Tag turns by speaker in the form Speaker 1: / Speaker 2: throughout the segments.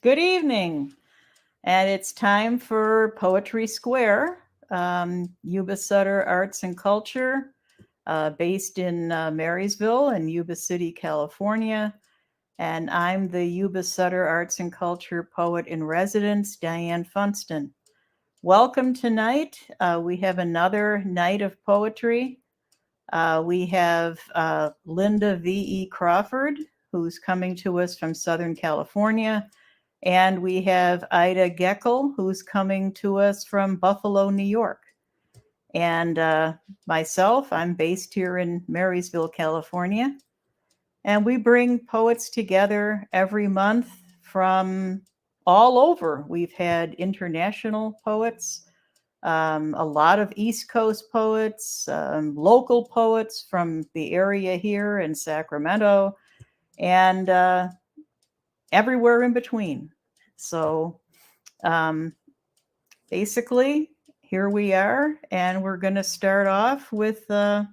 Speaker 1: Good evening, and it's time for Poetry Square, Yuba Sutter Arts and Culture, based in Marysville and Yuba City, California. And I'm the Yuba Sutter Arts and Culture poet in residence, Diane Funston. Welcome tonight. We have another night of poetry. We have Lynda V.E. Crawford, who's coming to us from Southern California. And we have Ida Goeckel, who's coming to us from Buffalo, New York. And myself, I'm based here in Marysville, California. And we bring poets together every month from all over. We've had international poets, a lot of East Coast poets, local poets from the area here in Sacramento, and everywhere in between. So basically, here we are, and we're going to start off with a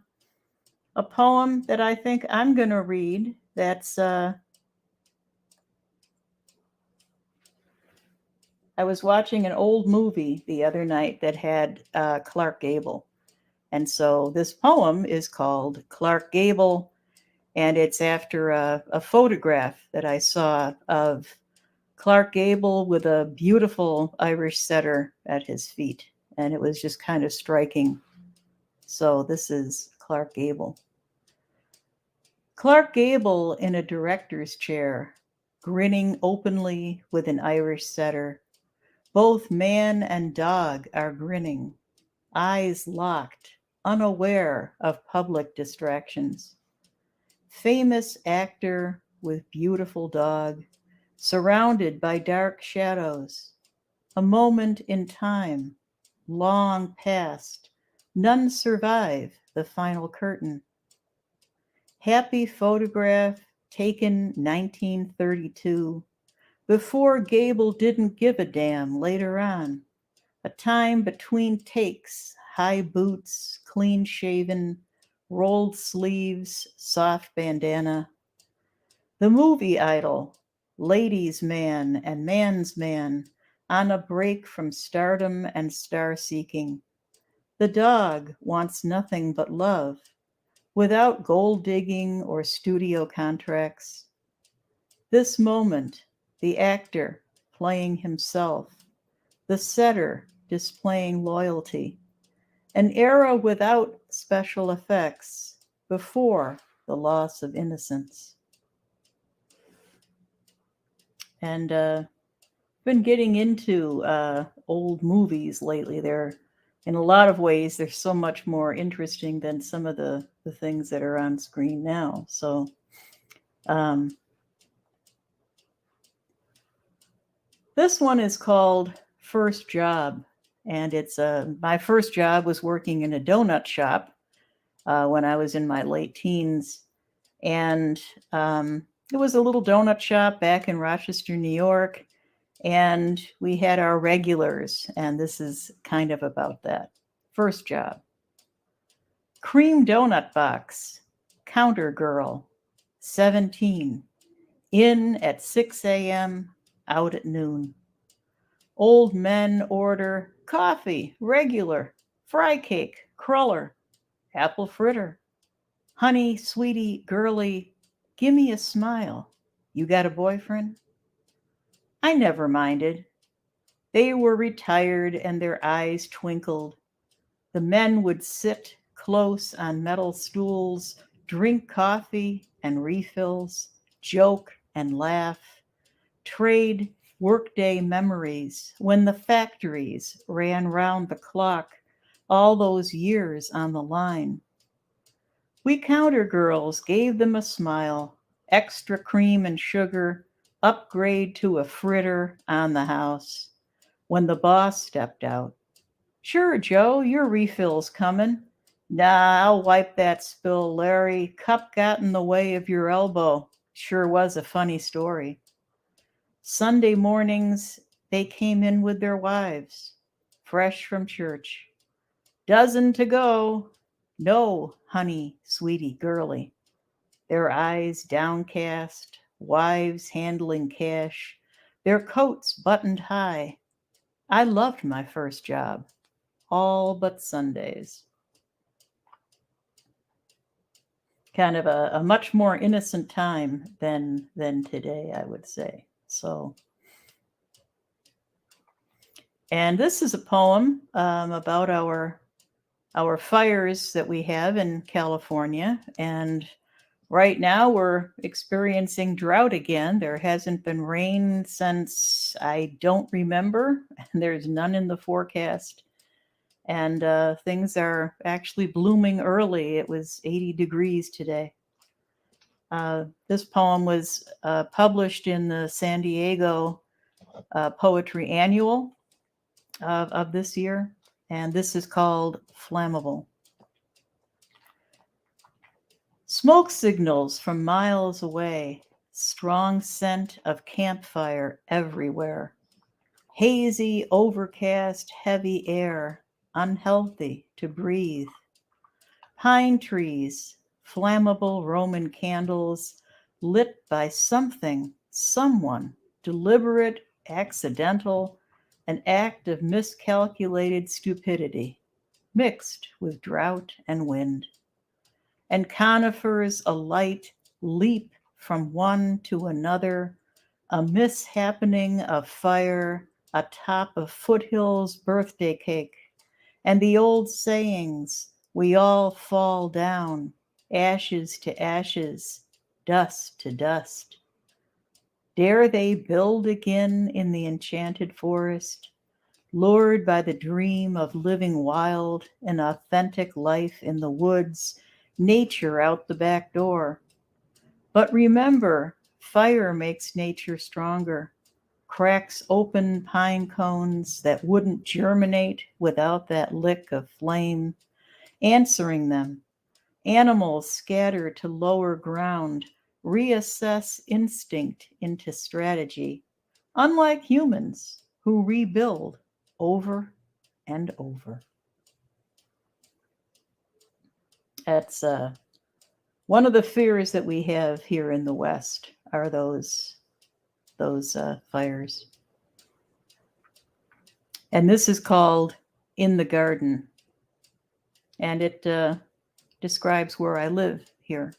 Speaker 1: poem that I think I'm going to read. That's I was watching an old movie the other night that had Clark Gable. And so this poem is called Clark Gable, and it's after a photograph that I saw of Clark Gable with a beautiful Irish setter at his feet. And it was just kind of striking. So this is Clark Gable. Clark Gable in a director's chair, grinning openly with an Irish setter. Both man and dog are grinning, eyes locked, unaware of public distractions. Famous actor with beautiful dog, surrounded by dark shadows. A moment in time, long past, none survive the final curtain. Happy photograph taken 1932, before Gable didn't give a damn later on. A time between takes, high boots, clean shaven, rolled sleeves, soft bandana. The movie idol, ladies' man and man's man, on a break from stardom and star seeking. The dog wants nothing but love, without gold digging or studio contracts. This moment, the actor playing himself, the setter displaying loyalty, an era without special effects, before the loss of innocence. And been getting into old movies lately. They're, in a lot of ways, they're so much more interesting than some of the things that are on screen now. So this one is called First Job. And it's my first job was working in a donut shop when I was in my late teens. And it was a little donut shop back in Rochester, New York. And we had our regulars, and this is kind of about that. First job. Cream donut box, counter girl, 17, in at 6 a.m., out at noon. Old men order coffee, regular, fry cake, cruller, apple fritter. Honey, sweetie, girly, gimme a smile. You got a boyfriend? I never minded. They were retired and their eyes twinkled. The men would sit close on metal stools, drink coffee and refills, joke and laugh, trade workday memories when the factories ran round the clock, all those years on the line. We counter girls gave them a smile, extra cream and sugar, upgrade to a fritter on the house. When the boss stepped out, "Sure, Joe, your refill's coming." "Nah, I'll wipe that spill, Larry. Cup got in the way of your elbow." Sure was a funny story. Sunday mornings, they came in with their wives, fresh from church. "Dozen to go." "No, honey, sweetie, girly." Their eyes downcast, wives handling cash, their coats buttoned high. I loved my first job, all but Sundays. Kind of a much more innocent time than today, I would say. So, and this is a poem about our fires that we have in California. And right now we're experiencing drought again. There hasn't been rain since I don't remember, and there's none in the forecast. And things are actually blooming early. It was 80 degrees today. This poem was published in the San Diego Poetry Annual of this year, and this is called Flammable. Smoke signals from miles away, strong scent of campfire everywhere. Hazy, overcast, heavy air, unhealthy to breathe. Pine trees, flammable Roman candles, lit by something, someone, deliberate, accidental, an act of miscalculated stupidity, mixed with drought and wind. And conifers alight leap from one to another, a mishappening of fire atop of foothills' birthday cake, and the old sayings, we all fall down, ashes to ashes, dust to dust. Dare they build again in the enchanted forest, lured by the dream of living wild, an authentic life in the woods, nature out the back door? But remember, fire makes nature stronger, cracks open pine cones that wouldn't germinate without that lick of flame, answering them. Animals scatter to lower ground, reassess instinct into strategy, unlike humans who rebuild over and over. That's one of the fears that we have here in the West are those fires. And this is called In the Garden. And it describes where I live here.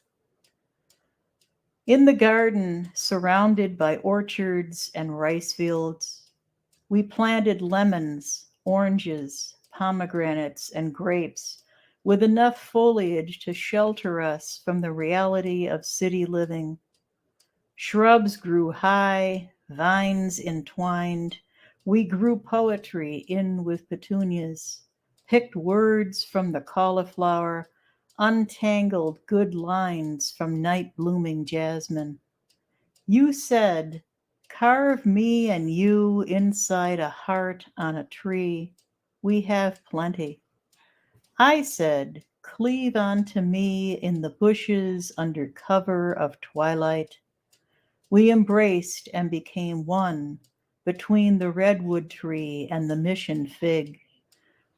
Speaker 1: In the garden, surrounded by orchards and rice fields, we planted lemons, oranges, pomegranates, and grapes with enough foliage to shelter us from the reality of city living. Shrubs grew high, vines entwined. We grew poetry in with petunias, picked words from the cauliflower, untangled good lines from night-blooming jasmine. You said, carve me and you inside a heart on a tree. We have plenty. I said, cleave onto me in the bushes under cover of twilight. We embraced and became one between the redwood tree and the mission fig.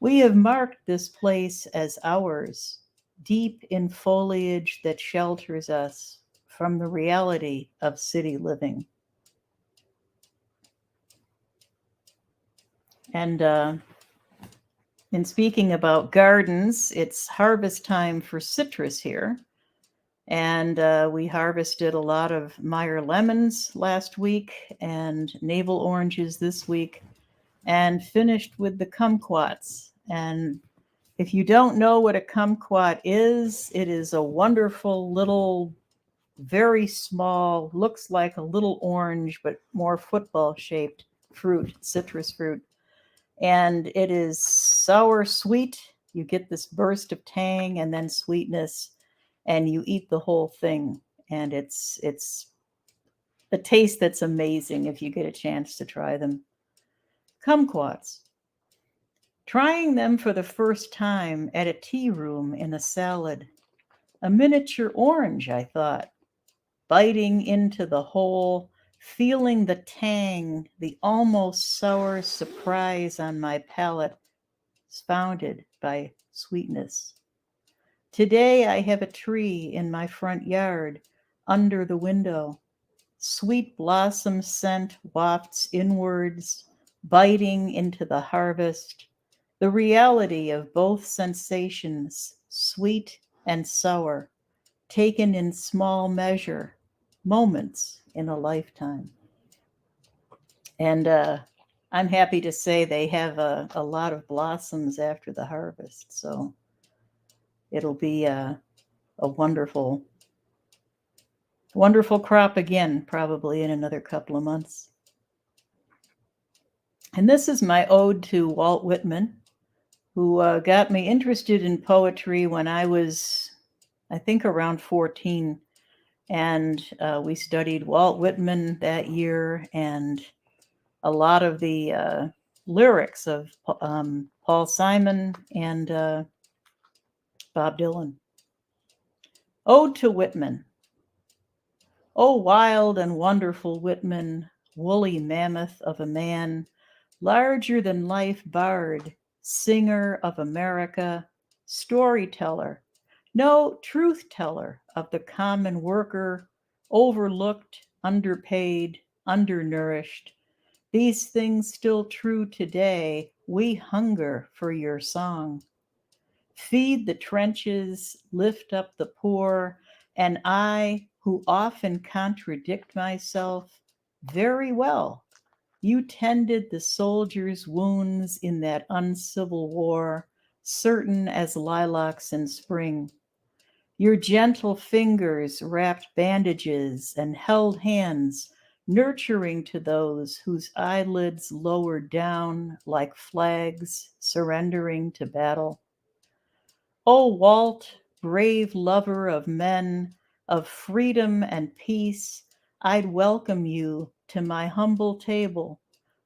Speaker 1: We have marked this place as ours, deep in foliage that shelters us from the reality of city living. And in speaking about gardens, it's harvest time for citrus here. And we harvested a lot of Meyer lemons last week and navel oranges this week, and finished with the kumquats. And if you don't know what a kumquat is, it is a wonderful little, very small, looks like a little orange, but more football-shaped fruit, citrus fruit. And it is sour sweet. You get this burst of tang and then sweetness, and you eat the whole thing. And it's a taste that's amazing if you get a chance to try them. Kumquats. Trying them for the first time at a tea room in a salad. A miniature orange, I thought. Biting into the whole, feeling the tang, the almost sour surprise on my palate, expounded by sweetness. Today I have a tree in my front yard, under the window. Sweet blossom scent wafts inwards, biting into the harvest, the reality of both sensations, sweet and sour, taken in small measure, moments in a lifetime. And I'm happy to say they have a lot of blossoms after the harvest. So it'll be a wonderful, wonderful crop again, probably in another couple of months. And this is my ode to Walt Whitman, who got me interested in poetry when I was, I think, around 14. And we studied Walt Whitman that year, and a lot of the lyrics of Paul Simon and Bob Dylan. Ode to Whitman. Oh, wild and wonderful Whitman, woolly mammoth of a man, larger than life bard, singer of America, storyteller, no truth teller of the common worker, overlooked, underpaid, undernourished. These things still true today. We hunger for your song. Feed the trenches, lift up the poor, and I, who often contradict myself, very well. You tended the soldiers' wounds in that uncivil war, certain as lilacs in spring. Your gentle fingers wrapped bandages and held hands, nurturing to those whose eyelids lowered down like flags surrendering to battle. O Walt, brave lover of men, of freedom and peace, I'd welcome you to my humble table,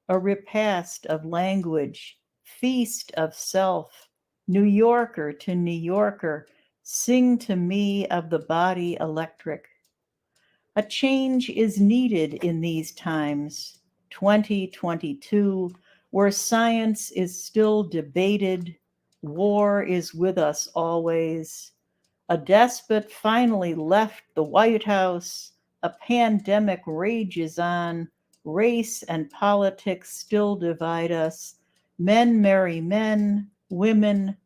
Speaker 1: a repast of language, feast of self, New Yorker to New Yorker, sing to me of the body electric. A change is needed in these times, 2022, where science is still debated, war is with us always. A despot finally left the White House, a pandemic rages on, race and politics still divide us. Men marry men, women,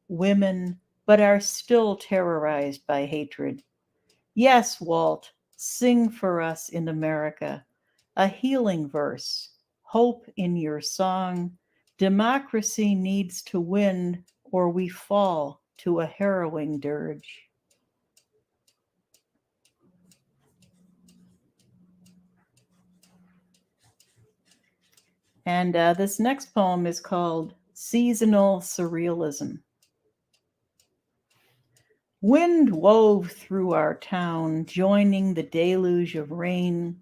Speaker 1: but are still terrorized by hatred. Yes, Walt, sing for us in America, a healing verse, hope in your song. Democracy needs to win, or we fall to a harrowing dirge. And this next poem is called Seasonal Surrealism. Wind wove through our town, joining the deluge of rain,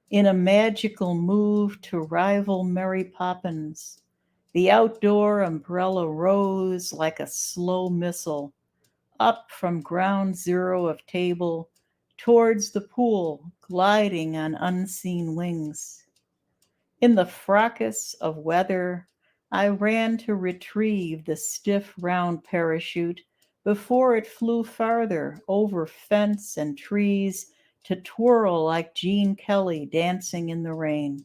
Speaker 1: in a magical move to rival Mary Poppins. The outdoor umbrella rose like a slow missile, up from ground zero of table, towards the pool, gliding on unseen wings. In the fracas of weather, I ran to retrieve the stiff round parachute before it flew farther over fence and trees to twirl like Gene Kelly dancing in the rain,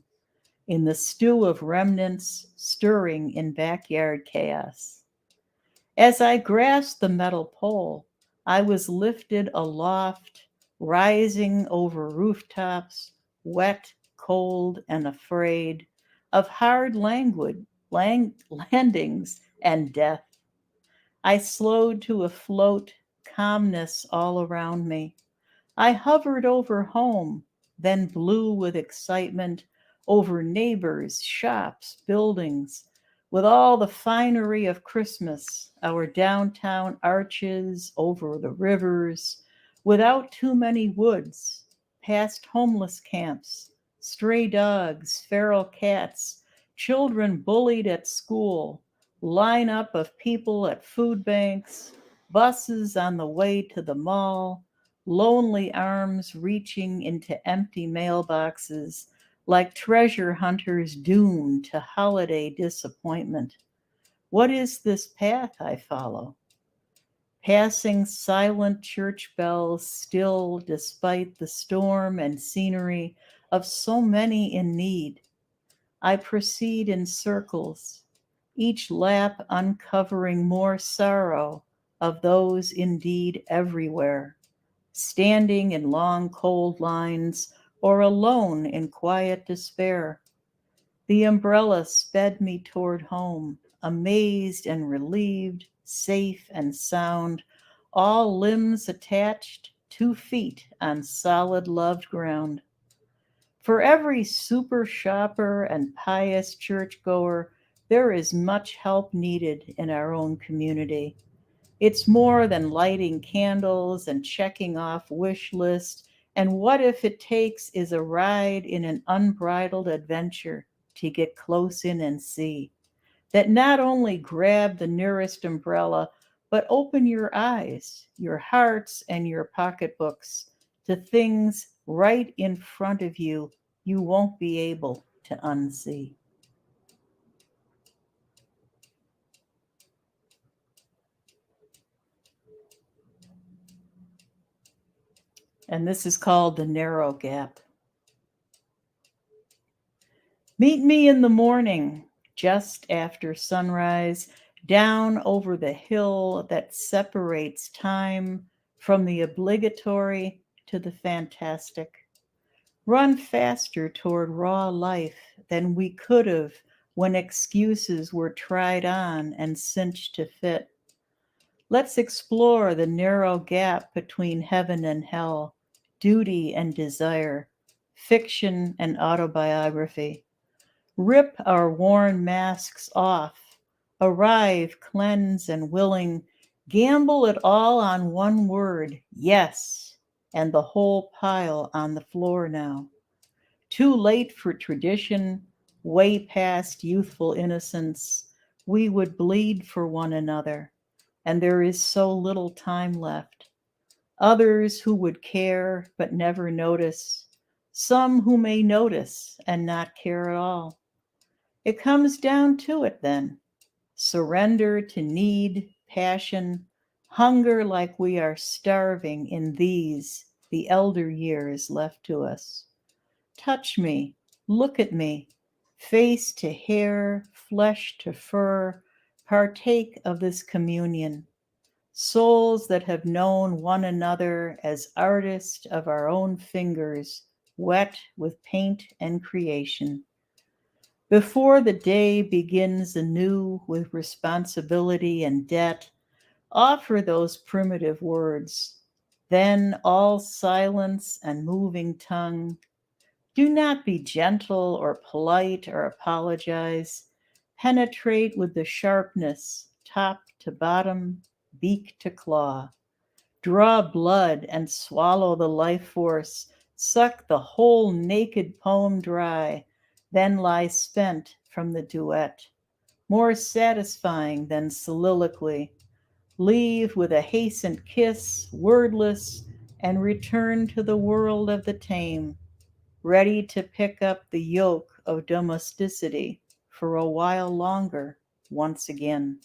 Speaker 1: in the stew of remnants stirring in backyard chaos. As I grasped the metal pole, I was lifted aloft, rising over rooftops, wet, cold, and afraid of hard landings and death. I slowed to a float, calmness all around me. I hovered over home, then blew with excitement over neighbors, shops, buildings, with all the finery of Christmas, our downtown arches over the rivers, without too many woods, past homeless camps, stray dogs, feral cats, children bullied at school, lineup of people at food banks, buses on the way to the mall, lonely arms reaching into empty mailboxes like treasure hunters doomed to holiday disappointment. What is this path I follow? Passing silent church bells still despite the storm and scenery, of so many in need. I proceed in circles, each lap uncovering more sorrow of those indeed everywhere, standing in long cold lines or alone in quiet despair. The umbrella sped me toward home, amazed and relieved, safe and sound, all limbs attached, 2 feet on solid loved ground. For every super shopper and pious churchgoer, there is much help needed in our own community. It's more than lighting candles and checking off wish lists. And what if it takes is a ride in an unbridled adventure to get close in and see? That not only grab the nearest umbrella, but open your eyes, your hearts, and your pocketbooks to things right in front of you you won't be able to unsee. And this is called The Narrow Gap. Meet me in the morning, just after sunrise, down over the hill that separates time from the obligatory to the fantastic. Run faster toward raw life than we could have when excuses were tried on and cinched to fit. Let's explore the narrow gap between heaven and hell, duty and desire, fiction and autobiography. Rip our worn masks off, arrive cleansed and willing, gamble it all on one word, yes, and the whole pile on the floor now. Too late for tradition, way past youthful innocence. We would bleed for one another, and there is so little time left. Others who would care but never notice, some who may notice and not care at all. It comes down to it then. Surrender to need, passion, hunger like we are starving in these, the elder years left to us. Touch me, look at me, face to hair, flesh to fur, partake of this communion. Souls that have known one another as artists of our own fingers, wet with paint and creation. Before the day begins anew with responsibility and debt, offer those primitive words. Then all silence and moving tongue. Do not be gentle or polite or apologize. Penetrate with the sharpness, top to bottom, beak to claw. Draw blood and swallow the life force. Suck the whole naked poem dry, then lie spent from the duet. More satisfying than soliloquy. Leave with a hastened kiss, wordless, and return to the world of the tame, ready to pick up the yoke of domesticity for a while longer once again.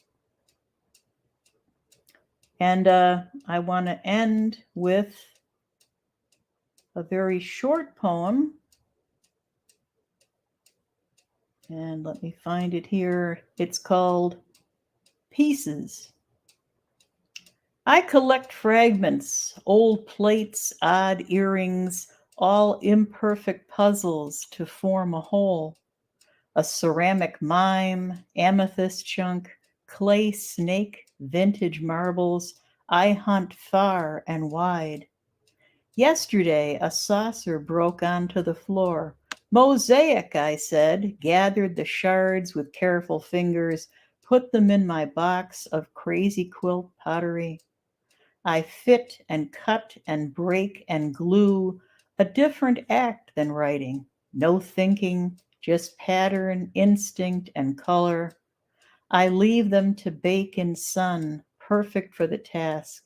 Speaker 1: And I want to end with a very short poem. And let me find it here. It's called Pieces. I collect fragments, old plates, odd earrings, all imperfect puzzles to form a whole. A ceramic mime, amethyst chunk, clay snake, vintage marbles, I hunt far and wide. Yesterday, a saucer broke onto the floor. Mosaic, I said, gathered the shards with careful fingers, put them in my box of crazy quilt pottery. I fit and cut and break and glue, a different act than writing. No thinking, just pattern, instinct, and color. I leave them to bake in sun, perfect for the task.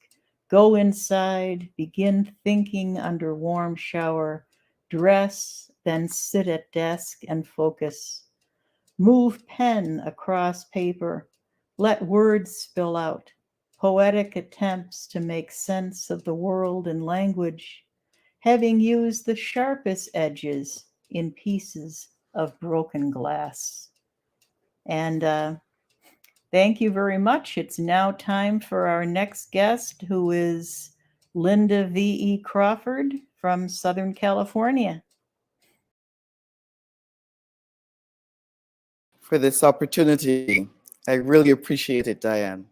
Speaker 1: Go inside, begin thinking under warm shower, dress, then sit at desk and focus. Move pen across paper, let words spill out, poetic attempts to make sense of the world and language, having used the sharpest edges, in pieces of broken glass. And thank you very much. It's now time for our next guest, who is Lynda V.E. Crawford from Southern California.
Speaker 2: For this opportunity. I really appreciate it, Diane.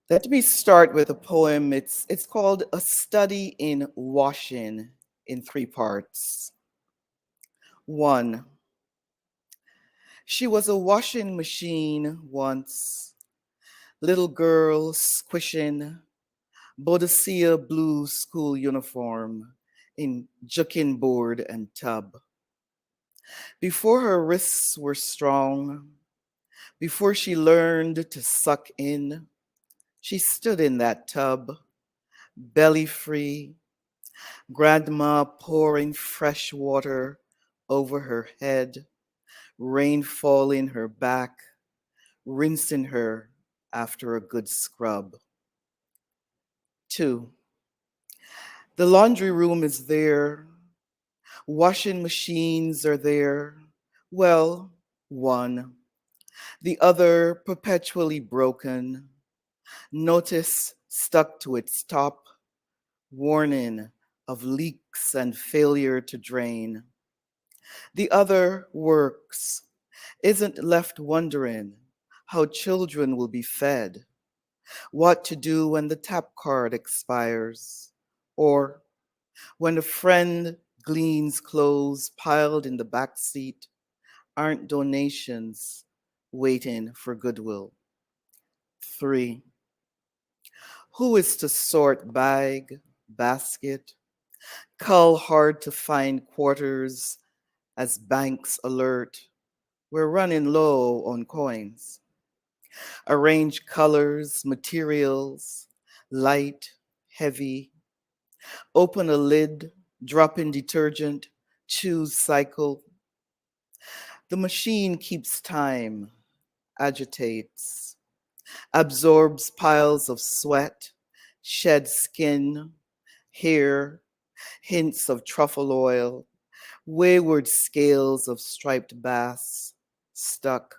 Speaker 2: Let me start with a poem. It's called A Study in Washing in 3 parts. 1. She was a washing machine once, little girl squishing, Boadicea blue school uniform in juking board and tub. Before her wrists were strong, before she learned to suck in, she stood in that tub, belly free, grandma pouring fresh water over her head, rain falling her back, rinsing her after a good scrub. 2. The laundry room is there, washing machines are there. Well, one. The other perpetually broken, notice stuck to its top, warning of leaks and failure to drain. The other works, isn't left wondering how children will be fed, what to do when the tap card expires, or when a friend gleans clothes piled in the back seat, aren't donations waiting for Goodwill. 3. Who is to sort bag, basket, cull hard to find quarters as banks alert? We're running low on coins. Arrange colors, materials, light, heavy. Open a lid, drop in detergent, choose cycle. The machine keeps time, agitates, absorbs piles of sweat, shed skin, hair, hints of truffle oil, wayward scales of striped bass, stuck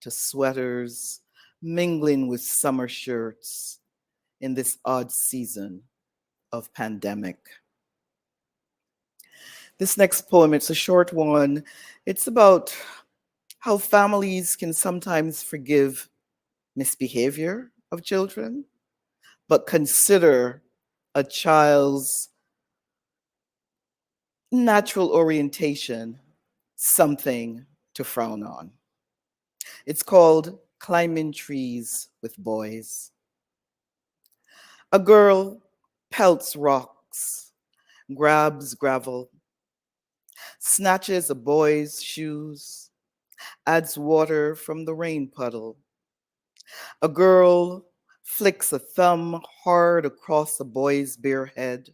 Speaker 2: to sweaters, mingling with summer shirts in this odd season of pandemic. This next poem, it's a short one. It's about how families can sometimes forgive misbehavior of children, but consider a child's natural orientation something to frown on. It's called Climbing Trees with Boys. A girl pelts rocks, grabs gravel, snatches a boy's shoes, adds water from the rain puddle. A girl flicks a thumb hard across a boy's bare head,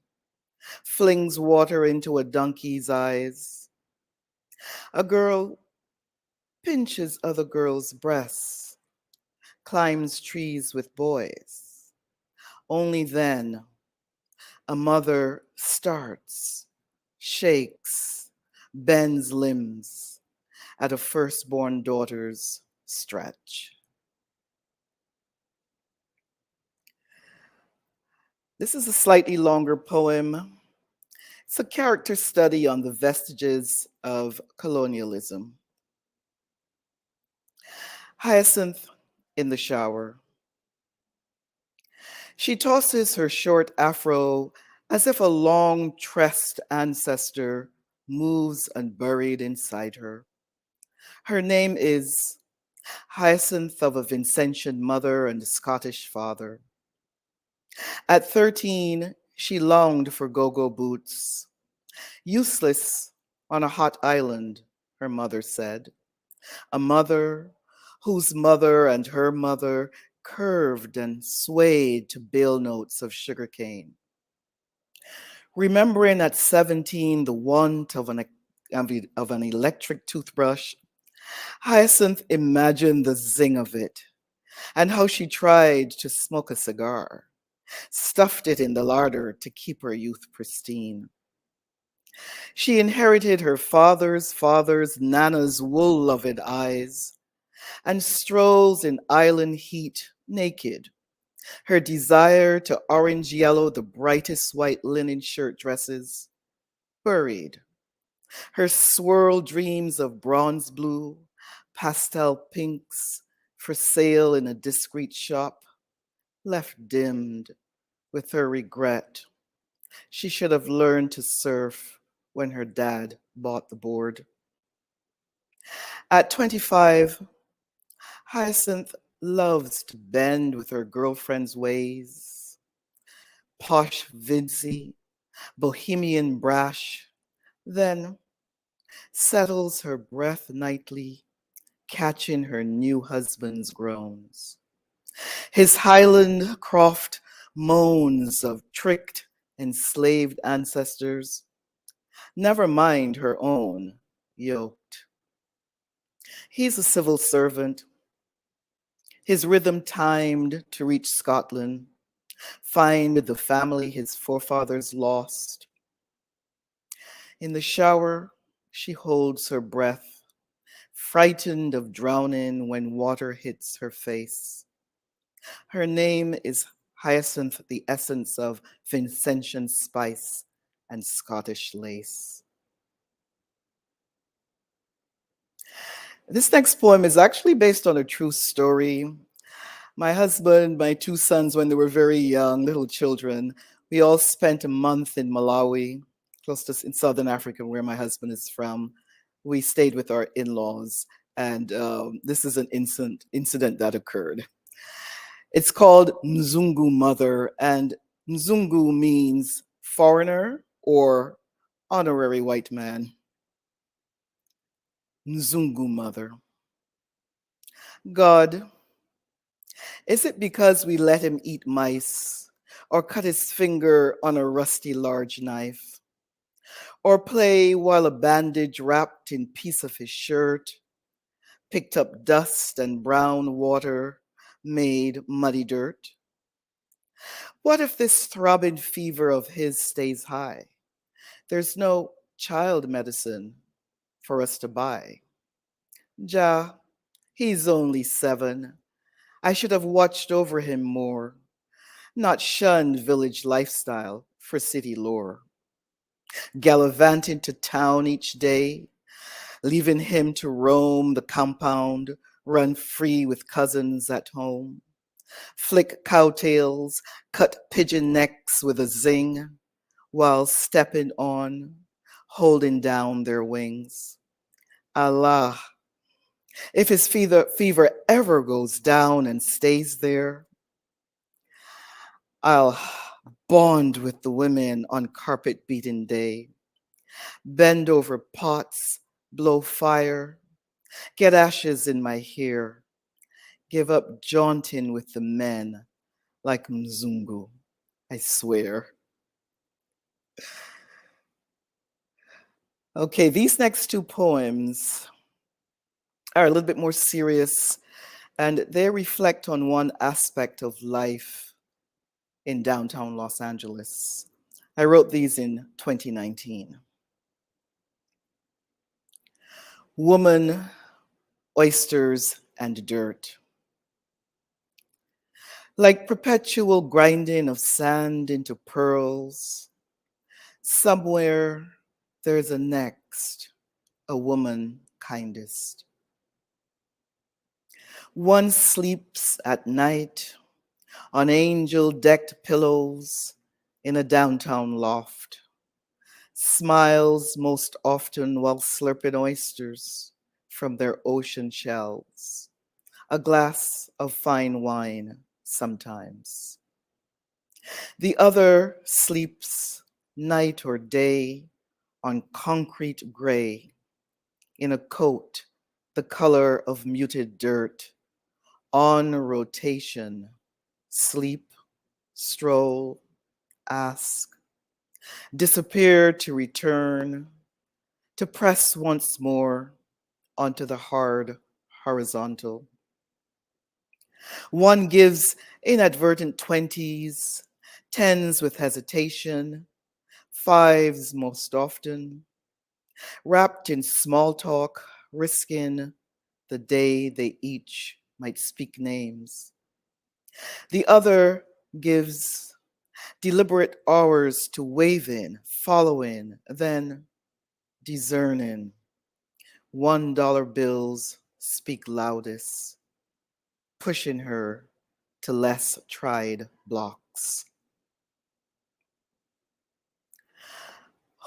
Speaker 2: flings water into a donkey's eyes. A girl pinches other girls' breasts, climbs trees with boys. Only then a mother starts, shakes, bends limbs at a firstborn daughter's stretch. This is a slightly longer poem. It's a character study on the vestiges of colonialism. Hyacinth in the shower. She tosses her short afro as if a long tressed ancestor moves unburied inside her. Her name is Hyacinth of a Vincentian mother and a Scottish father. At 13, she longed for go-go boots. Useless on a hot island, her mother said. A mother whose mother and her mother curved and swayed to bill notes of sugarcane. Remembering at 17 the want of an electric toothbrush, Hyacinth imagined the zing of it and how she tried to smoke a cigar, stuffed it in the larder to keep her youth pristine. She inherited her father's Nana's wool-loved eyes, and strolls in island heat naked, her desire to orange yellow the brightest white linen shirt dresses, buried, her swirl dreams of bronze blue, pastel pinks for sale in a discreet shop, left dimmed with her regret. She should have learned to surf when her dad bought the board. At 25, Hyacinth loves to bend with her girlfriend's ways. Posh Vincy, bohemian brash, then settles her breath nightly, catching her new husband's groans. His Highland Croft moans of tricked, enslaved ancestors, never mind her own, yoked. He's a civil servant, his rhythm timed to reach Scotland, find the family his forefathers lost. In the shower, she holds her breath, frightened of drowning when water hits her face. Her name is Hyacinth, the essence of Vincentian spice and Scottish lace. This next poem is actually based on a true story. My husband, my two sons, when they were very young, little children, we all spent a month in Malawi, close to in Southern Africa, where my husband is from. We stayed with our in-laws, and this is an incident that occurred. It's called Mzungu Mother, and Mzungu means foreigner or honorary white man. Mzungu Mother. God, is it because we let him eat mice, or cut his finger on a rusty large knife, or play while a bandage wrapped in piece of his shirt picked up dust and brown water made muddy dirt? What if this throbbing fever of his stays high? There's no child medicine for us to buy. Ja, he's only 7. I should have watched over him more, not shunned village lifestyle for city lore. Gallivanting to town each day, leaving him to roam the compound, run free with cousins at home. Flick cowtails, cut pigeon necks with a zing, while stepping on, holding down their wings. Allah, if his fever ever goes down and stays there, I'll bond with the women on carpet beaten day, bend over pots, blow fire, get ashes in my hair, give up jaunting with the men like Mzungu, I swear. Okay, these next 2 poems are a little bit more serious, and they reflect on one aspect of life in downtown Los Angeles. I wrote these in 2019. Woman, oysters, and dirt. Like perpetual grinding of sand into pearls, somewhere there's a next, a woman kindest. One sleeps at night on angel-decked pillows in a downtown loft, smiles most often while slurping oysters from their ocean shells, a glass of fine wine sometimes. The other sleeps night or day on concrete gray in a coat the color of muted dirt, on rotation, sleep, stroll, ask, disappear to return, to press once more onto the hard horizontal. One gives inadvertent 20s, 10s with hesitation, 5s most often, wrapped in small talk, risking the day they each might speak names. The other gives deliberate hours to wave in, follow in, then discerning. $1 bills speak loudest, pushing her to less tried blocks.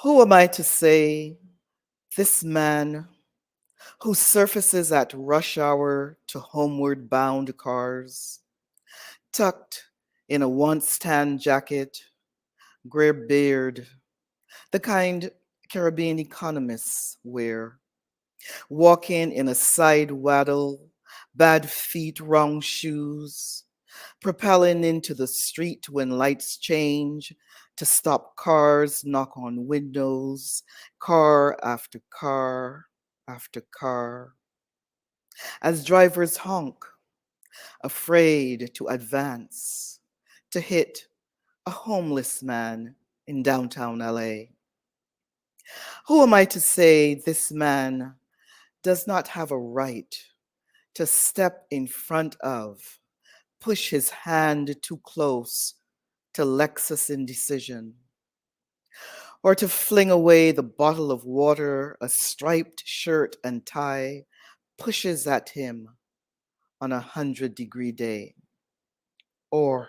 Speaker 2: Who am I to say this man who surfaces at rush hour to homeward bound cars, tucked in a once tan jacket, gray beard, the kind Caribbean economists wear, walking in a side waddle, bad feet, wrong shoes, propelling into the street when lights change to stop cars, knock on windows, car after car after car. As drivers honk, afraid to advance, to hit a homeless man in downtown LA. Who am I to say this man does not have a right to step in front of, push his hand too close to Lexus indecision, or to fling away the bottle of water a striped shirt and tie pushes at him on 100-degree day, or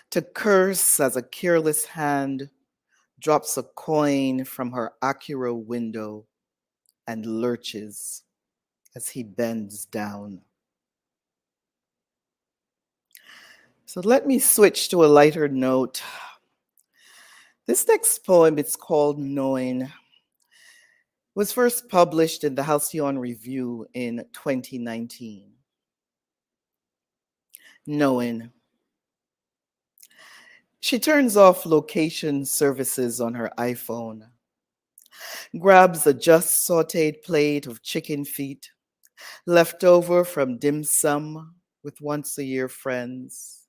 Speaker 2: to curse as a careless hand drops a coin from her Acura window and lurches as he bends down. So let me switch to a lighter note. This next poem, it's called Knowing. It was first published in the Halcyon Review in 2019. Knowing. She turns off location services on her iPhone, grabs a just sauteed plate of chicken feet, left over from dim sum with once-a-year friends,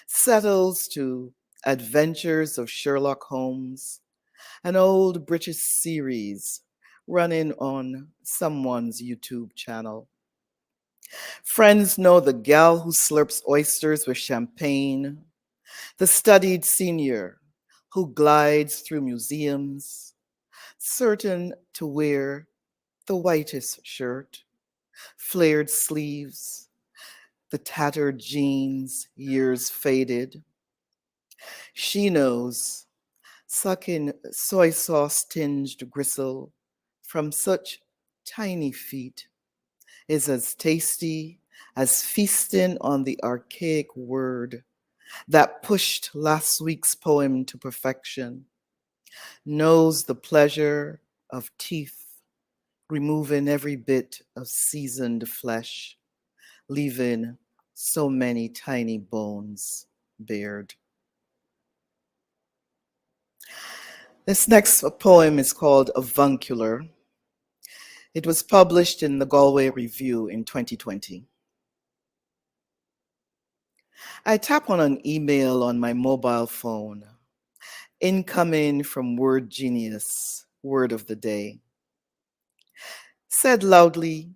Speaker 2: settles to Adventures of Sherlock Holmes, an old British series running on someone's YouTube channel. Friends know the gal who slurps oysters with champagne, the studied senior who glides through museums, certain to wear the whitest shirt, flared sleeves, the tattered jeans, years faded. She knows sucking soy sauce tinged gristle from such tiny feet is as tasty as feasting on the archaic word that pushed last week's poem to perfection, knows the pleasure of teeth removing every bit of seasoned flesh, leaving so many tiny bones bared. This next poem is called Avuncular. It was published in the Galway Review in 2020. I tap on an email on my mobile phone, incoming from Word Genius, word of the day. Said loudly,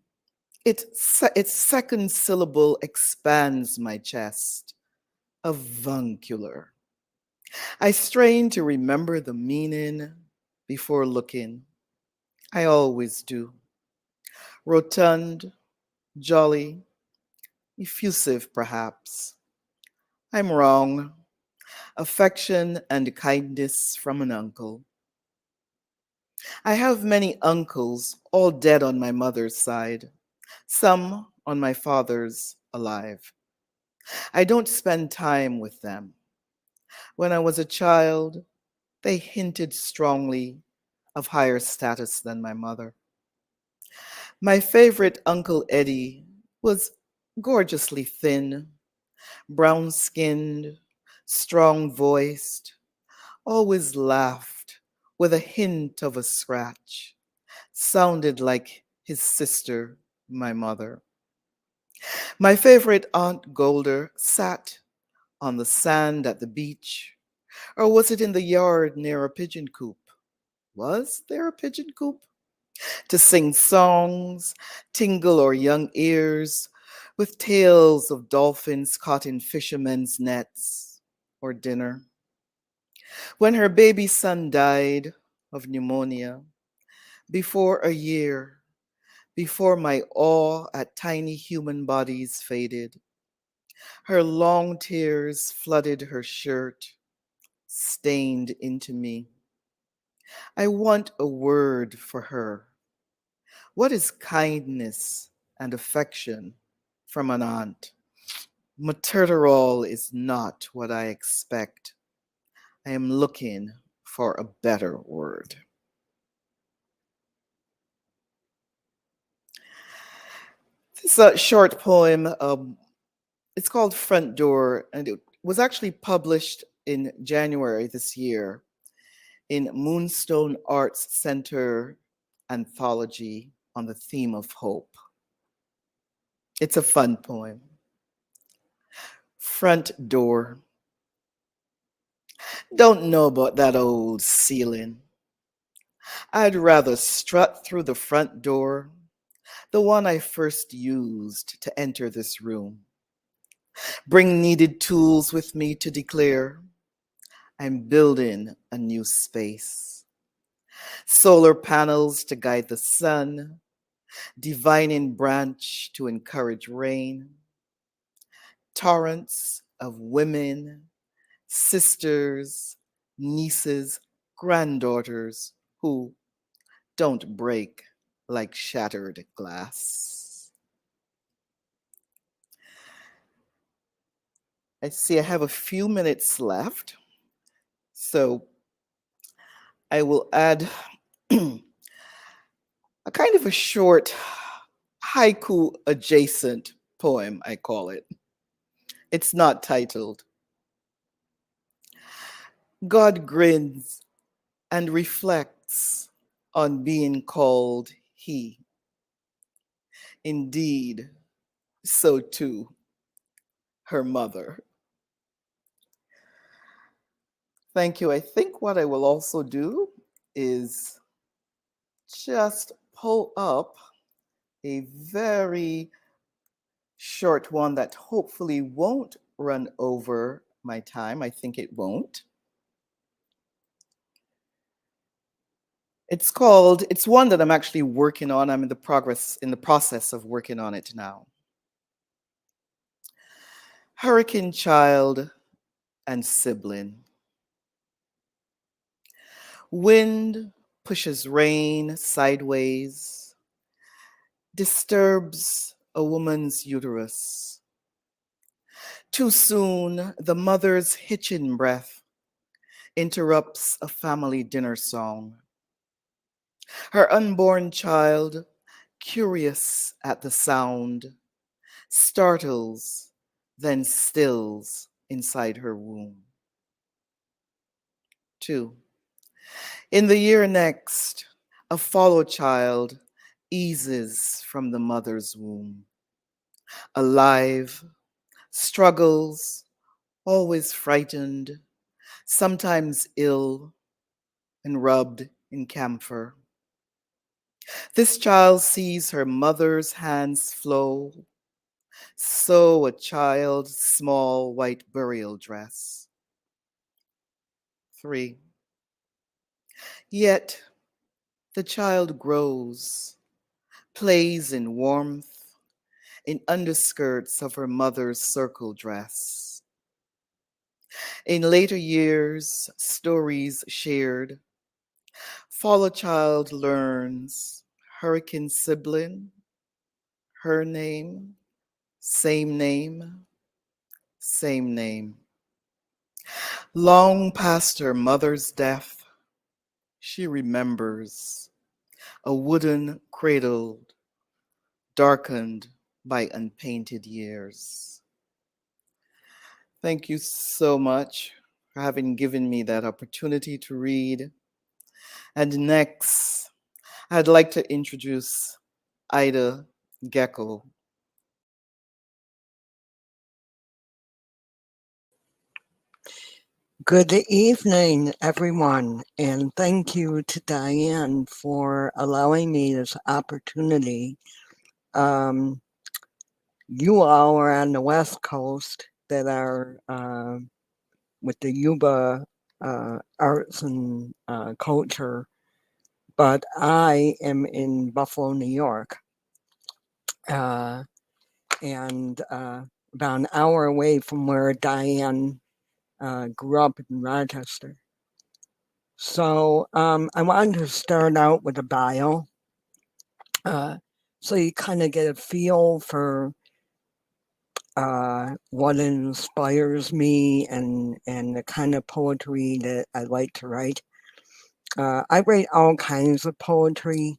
Speaker 2: its second syllable expands my chest. Avuncular. I strain to remember the meaning before looking. I always do. Rotund, jolly, effusive perhaps. I'm wrong. Affection and kindness from an uncle. I have many uncles, all dead on my mother's side, some on my father's alive. I don't spend time with them. When I was a child, they hinted strongly of higher status than my mother. My favorite Uncle Eddie was gorgeously thin, brown-skinned, strong-voiced, always laughed with a hint of a scratch, sounded like his sister, my mother. My favorite Aunt Golder sat on the sand at the beach, Or was it in the yard near a pigeon coop? Was there a pigeon coop? To sing songs, tingle our young ears with tales of dolphins caught in fishermen's nets or dinner. When her baby son died of pneumonia, before a year, before my awe at tiny human bodies faded, her long tears flooded her shirt, stained into me. I want a word for her. What is kindness and affection from an aunt? Maternal is not what I expect. I am looking for a better word. This is a short poem. It's called Front Door, and it was actually published in January this year in Moonstone Arts Center anthology on the theme of hope. It's a fun poem. Front door. Don't know about that old ceiling. I'd rather strut through the front door, the one I first used to enter this room. Bring needed tools with me to declare I'm building a new space. Solar panels to guide the sun, divining branch to encourage rain. Torrents of women, sisters, nieces, granddaughters who don't break like shattered glass. I see I have a few minutes left, so I will add a kind of a short haiku adjacent poem, I call it. It's not titled. God grins and reflects on being called he. Indeed, so too her mother. Thank you. I think what I will also do is just pull up a very short one that hopefully won't run over my time. I think it won't. It's one that I'm actually working on. I'm in the process of working on it now. Hurricane child and sibling. Wind pushes rain sideways, disturbs a woman's uterus. Too soon, the mother's hitching breath interrupts a family dinner song. Her unborn child, curious at the sound, startles, then stills inside her womb. 2. In the year next, a follow child eases from the mother's womb. Alive, struggles, always frightened, sometimes ill, and rubbed in camphor. This child sees her mother's hands flow, sew a child's small white burial dress. 3. Yet the child grows, plays in warmth, in underskirts of her mother's circle dress. In later years, stories shared, follow child learns hurricane sibling, her name, same name, same name. Long past her mother's death, she remembers a wooden cradle darkened by unpainted years. Thank you so much for having given me that opportunity to read. And next, I'd like to introduce Ida Goeckel.
Speaker 3: Good evening, everyone, and thank you to Diane for allowing me this opportunity. You all are on the West Coast that are with the Yuba Arts and Culture, but I am in Buffalo, New York, and about an hour away from where Diane grew up in Rochester. So I wanted to start out with a bio, so you kind of get a feel for what inspires me and the kind of poetry that I like to write. I write all kinds of poetry,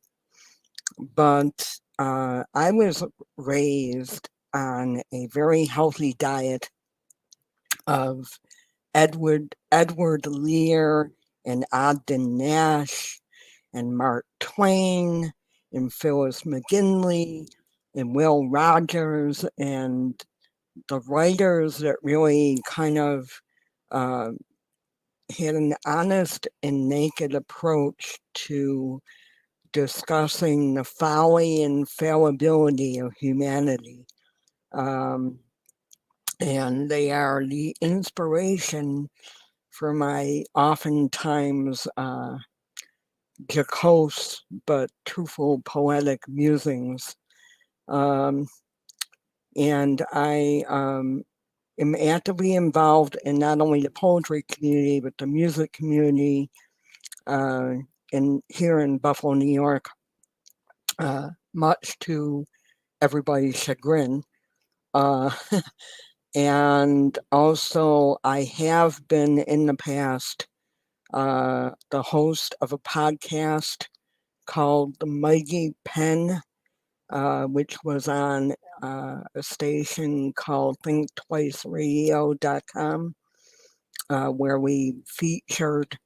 Speaker 3: but I was raised on a very healthy diet of Edward Lear and Ogden Nash and Mark Twain and Phyllis McGinley and Will Rogers and the writers that really kind of had an honest and naked approach to discussing the folly and fallibility of humanity. And they are the inspiration for my oftentimes jocose but truthful poetic musings. And I am actively involved in not only the poetry community, but the music community here in Buffalo, New York, much to everybody's chagrin. And also, I have been in the past the host of a podcast called The Mighty Pen, which was on a station called ThinkTwiceRadio.com, where we featured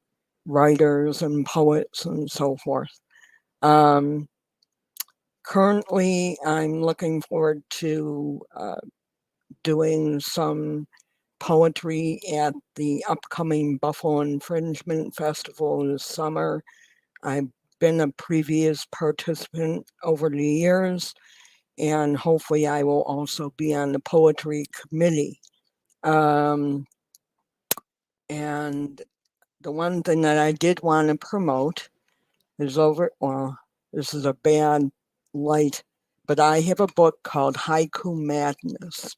Speaker 3: writers and poets and so forth. Currently, I'm looking forward to doing some poetry at the upcoming Buffalo Infringement Festival this summer. I've been a previous participant over the years, and hopefully I will also be on the poetry committee. And the one thing that I did want to promote is this is a bad light, but I have a book called Haiku Madness,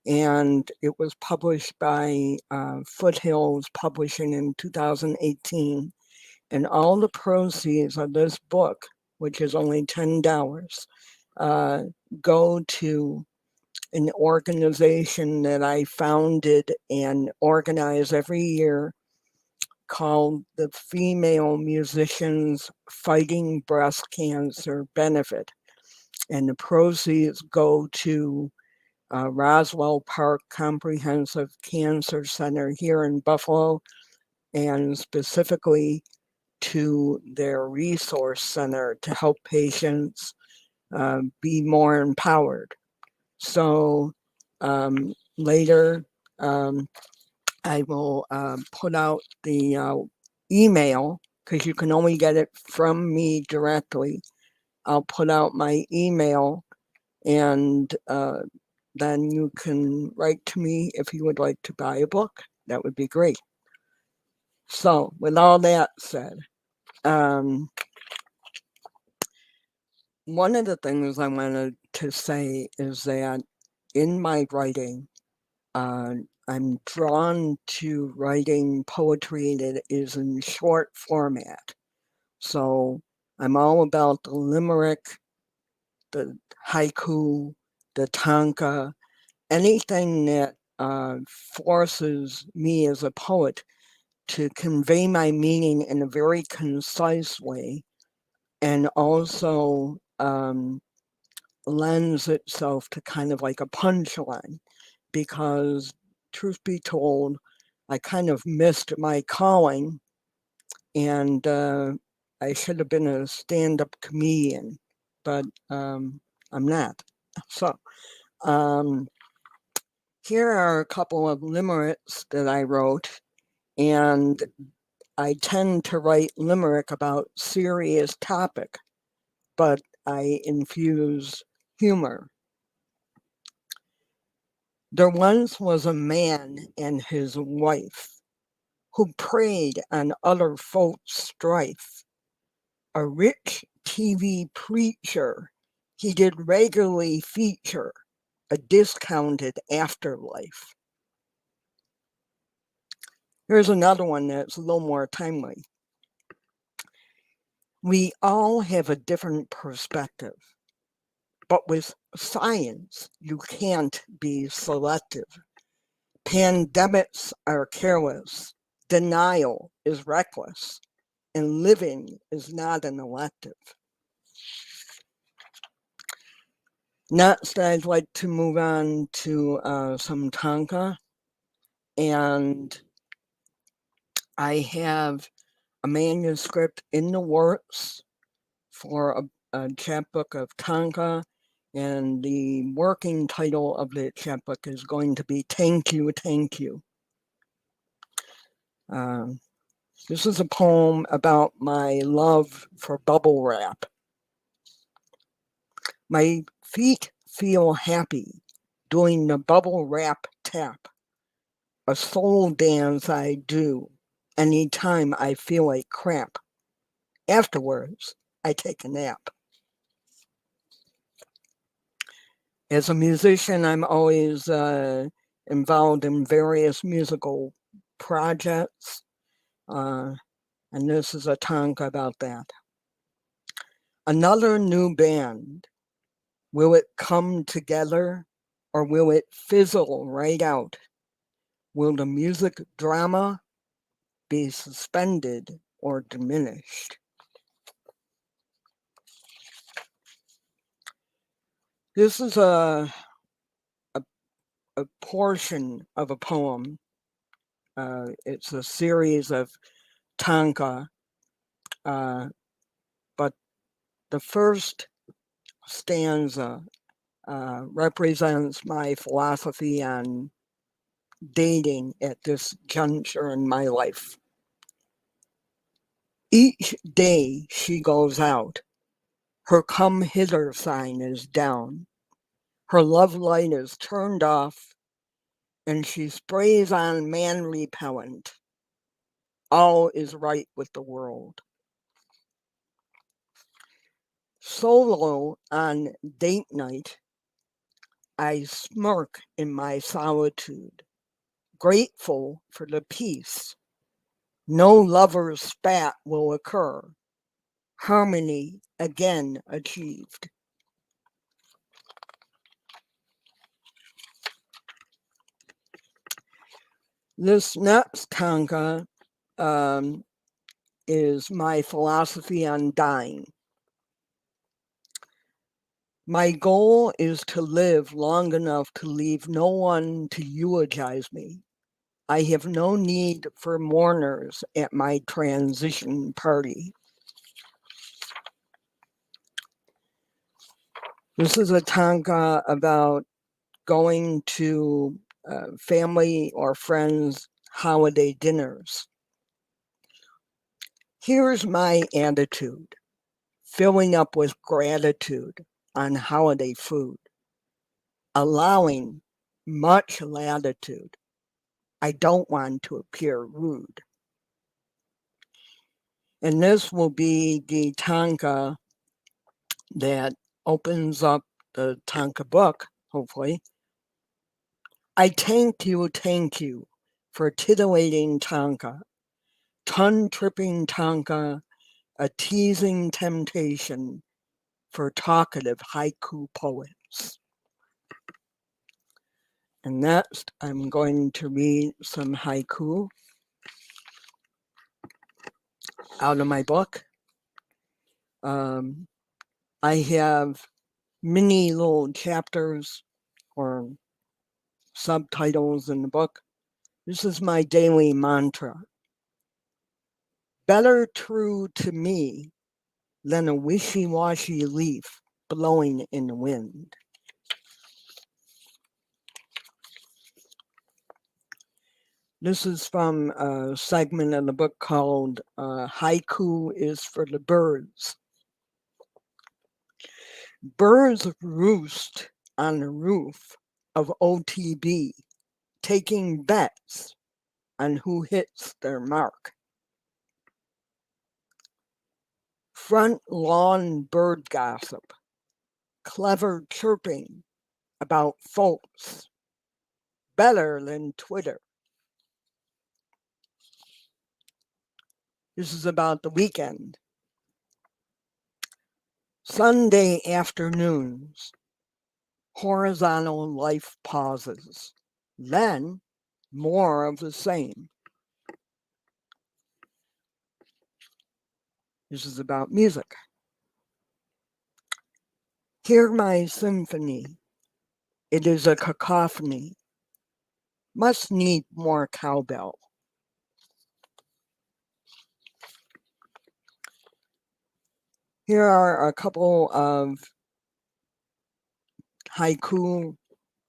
Speaker 3: and it was published by Foothills Publishing in 2018. And all the proceeds of this book, which is only $10, go to an organization that I founded and organize every year called the Female Musicians Fighting Breast Cancer Benefit. And the proceeds go to Roswell Park Comprehensive Cancer Center here in Buffalo, and specifically to their resource center to help patients be more empowered. So later, I will put out the email, because you can only get it from me directly. I'll put out my email, and then you can write to me if you would like to buy a book. That would be great. So with all that said, one of the things I wanted to say is that in my writing, I'm drawn to writing poetry that is in short format. So I'm all about the limerick, the haiku, the tanka, anything that forces me as a poet to convey my meaning in a very concise way, and also lends itself to kind of like a punchline, because truth be told, I kind of missed my calling, and I should have been a stand-up comedian, but I'm not. So here are a couple of limericks that I wrote, and I tend to write limerick about serious topic, but I infuse humor. There once was a man and his wife who preyed on other folks' strife. A rich TV preacher, he did regularly feature a discounted afterlife. Here's another one that's a little more timely. We all have a different perspective, but with science, you can't be selective. Pandemics are careless, denial is reckless, and living is not an elective. Next, I'd like to move on to some tanka, and I have a manuscript in the works for a chapbook of tanka, and the working title of the chapbook is going to be Thank You, Thank You. This is a poem about my love for bubble wrap. My feet feel happy doing the bubble wrap tap, a soul dance I do anytime I feel like crap. Afterwards, I take a nap. As a musician, I'm always involved in various musical projects, and this is a tanka about that. Another new band. Will it come together or will it fizzle right out? Will the music drama be suspended or diminished? This is a portion of a poem. It's a series of tanka, but the first stanza represents my philosophy on dating at this juncture in my life. Each day she goes out, her come hither sign is down, her love light is turned off, and she sprays on man repellent. All is right with the world. Solo on date night, I smirk in my solitude, grateful for the peace. No lover's spat will occur. Harmony again achieved. This next tanka is my philosophy on dying. My goal is to live long enough to leave no one to eulogize me. I have no need for mourners at my transition party. This is a tanka about going to family or friends' holiday dinners. Here's my attitude, filling up with gratitude on holiday food, allowing much latitude. I don't want to appear rude. And this will be the tanka that opens up the tanka book, hopefully. I thank you for titillating tanka, tongue-tripping tanka, a teasing temptation for talkative haiku poets. And next, I'm going to read some haiku out of my book. I have mini little chapters or subtitles in the book. This is my daily mantra. Better true to me than a wishy-washy leaf blowing in the wind. This is from a segment in the book called Haiku is for the Birds. Birds roost on the roof of OTB, taking bets on who hits their mark. Front lawn bird gossip, clever chirping about folks, better than Twitter. This is about the weekend. Sunday afternoons, horizontal life pauses, then more of the same. This is about music. Hear my symphony. It is a cacophony. Must need more cowbell. Here are a couple of haiku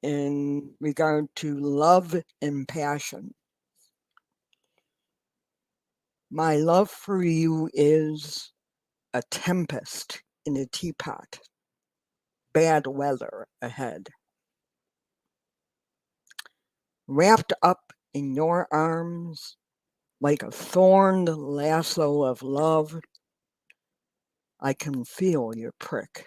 Speaker 3: in regard to love and passion. My love for you is a tempest in a teapot. Bad weather ahead. Wrapped up in your arms like a thorned lasso of love, I can feel your prick.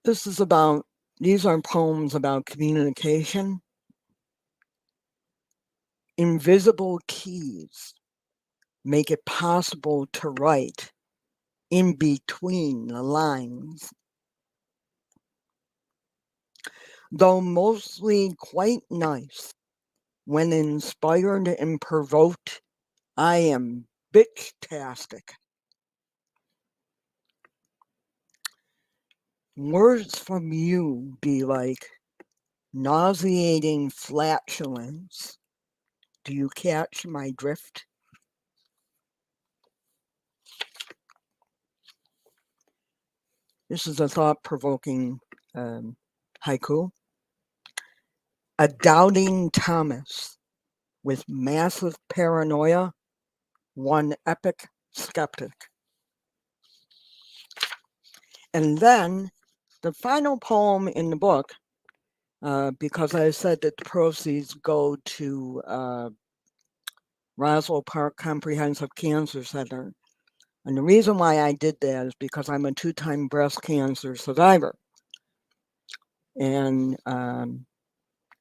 Speaker 3: These are poems about communication. Invisible keys make it possible to write in between the lines. Though mostly quite nice, when inspired and provoked, I am bitch-tastic. Words from you be like nauseating flatulence. Do you catch my drift? This is a thought-provoking haiku. A doubting Thomas with massive paranoia, one epic skeptic. And then the final poem in the book, because I said that the proceeds go to Roswell Park Comprehensive Cancer Center. And the reason why I did that is because I'm a 2-time breast cancer survivor. And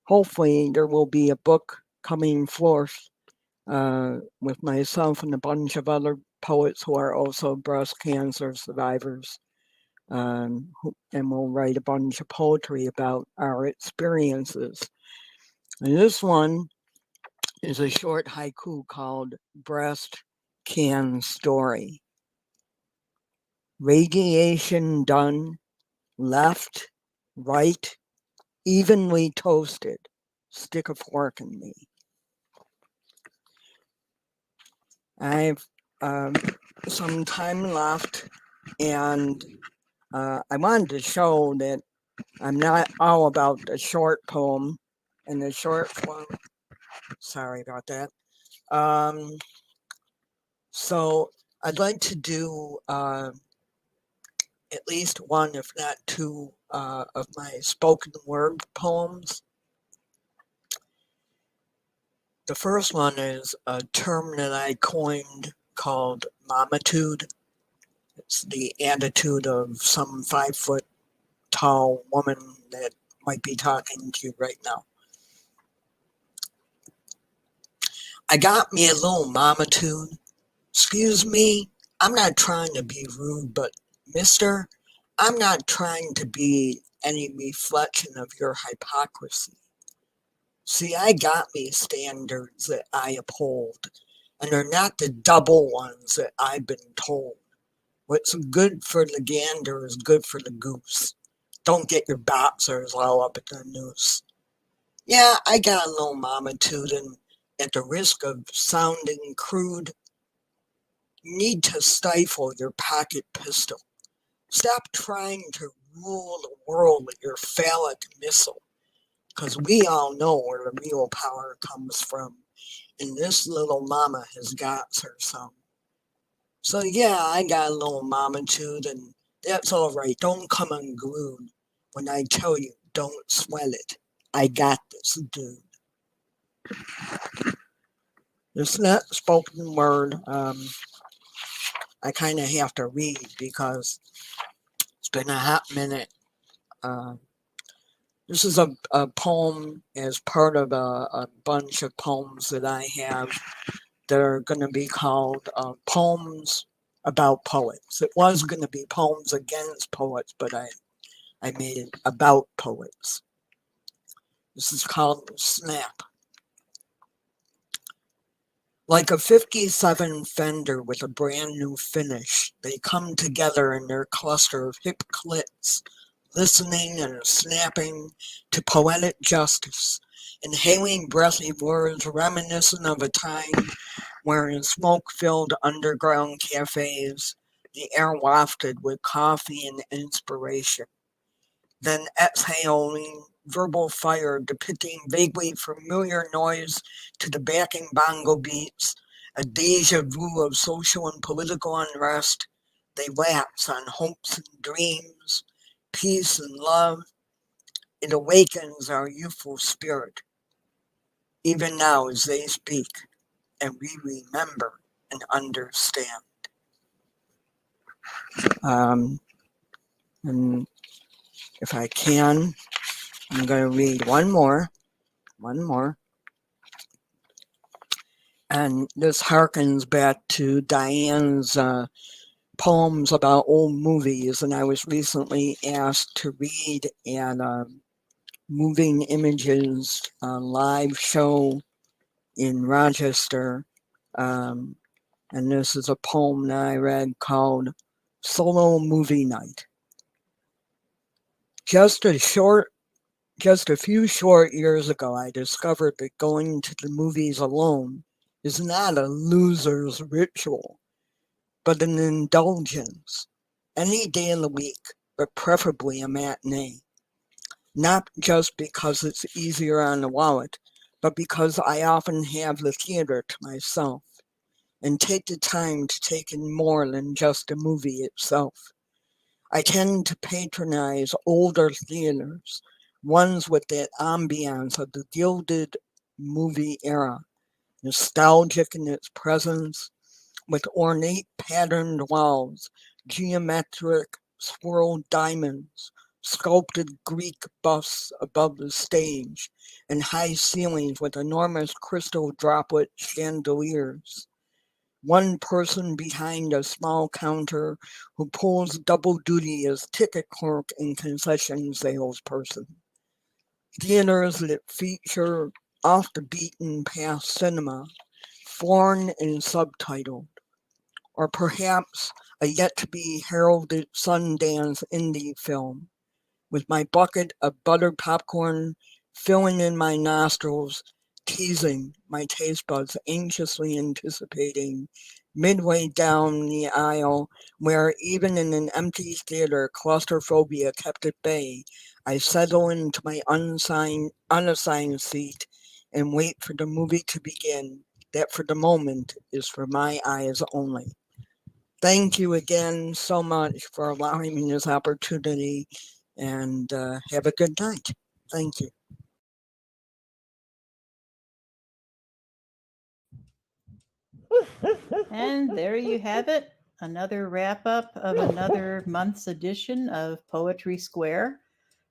Speaker 3: hopefully there will be a book coming forth with myself and a bunch of other poets who are also breast cancer survivors. And we'll write a bunch of poetry about our experiences. And this one is a short haiku called Breast Can Story. Radiation done, left, right, evenly toasted. Stick a fork in me. I've some time left, and I wanted to show that I'm not all about the short poem and the short form. Sorry about that. So I'd like to do at least one, if not two, of my spoken word poems. The first one is a term that I coined called momitude. It's the attitude of some 5-foot tall woman that might be talking to you right now. I got me a little momitude. Excuse me, I'm not trying to be rude, but mister, I'm not trying to be any reflection of your hypocrisy. See, I got me standards that I uphold, and they're not the double ones that I've been told. What's good for the gander is good for the goose. Don't get your boxers all up at the noose. Yeah, I got a little momitude, and at the risk of sounding crude, you need to stifle your pocket pistol. Stop trying to rule the world with your phallic missile. Because we all know where the real power comes from. And this little mama has got her some. So yeah, I got a little momitude, and that's all right. Don't come unglued when I tell you, don't sweat it. I got this, dude. This next spoken word, I kind of have to read because it's been a hot minute. This is a poem as part of a bunch of poems that I have that are going to be called Poems About Poets. It was going to be Poems Against Poets, but I made it about poets. This is called Snap. Like a 57 Fender with a brand new finish, they come together in their cluster of hip clits, listening and snapping to poetic justice, inhaling breathy words reminiscent of a time where in smoke-filled underground cafes, the air wafted with coffee and inspiration. Then exhaling verbal fire depicting vaguely familiar noise to the backing bongo beats, a deja vu of social and political unrest. They lapse on hopes and dreams, peace and love. It awakens our youthful spirit, even now as they speak, and we remember and understand. And if I can, I'm going to read one more. And this harkens back to Diane's poems about old movies. And I was recently asked to read at Moving Images live show in Rochester. And this is a poem that I read called Solo Movie Night. Just a few short years ago, I discovered that going to the movies alone is not a loser's ritual, but an indulgence. Any day of the week, but preferably a matinee. Not just because it's easier on the wallet, but because I often have the theater to myself and take the time to take in more than just the movie itself. I tend to patronize older theaters, ones with that ambiance of the gilded movie era, nostalgic in its presence, with ornate patterned walls, geometric swirled diamonds, sculpted Greek busts above the stage, and high ceilings with enormous crystal droplet chandeliers. One person behind a small counter who pulls double duty as ticket clerk and concession salesperson. Theaters that feature off the beaten path cinema, foreign and subtitled, or perhaps a yet to be heralded Sundance indie film, with my bucket of buttered popcorn filling in my nostrils, teasing my taste buds, anxiously anticipating midway down the aisle, where even in an empty theater, claustrophobia kept at bay, I settle into my unassigned seat and wait for the movie to begin, that for the moment is for my eyes only. Thank you again so much for allowing me this opportunity, and have a good night. Thank you.
Speaker 1: And there you have it, another wrap up of another month's edition of Poetry Square.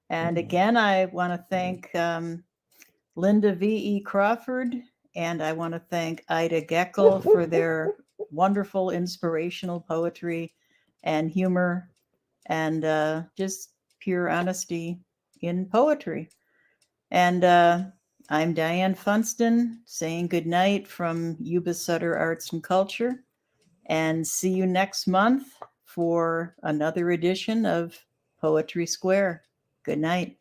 Speaker 1: And again, I want to thank Lynda V.E. Crawford, and I want to thank Ida Goeckel for their wonderful inspirational poetry and humor and just pure honesty in poetry. And I'm Diane Funston saying good night from YubaSutterArts&Culture, and see you next month for another edition of Poetry Square. Good night.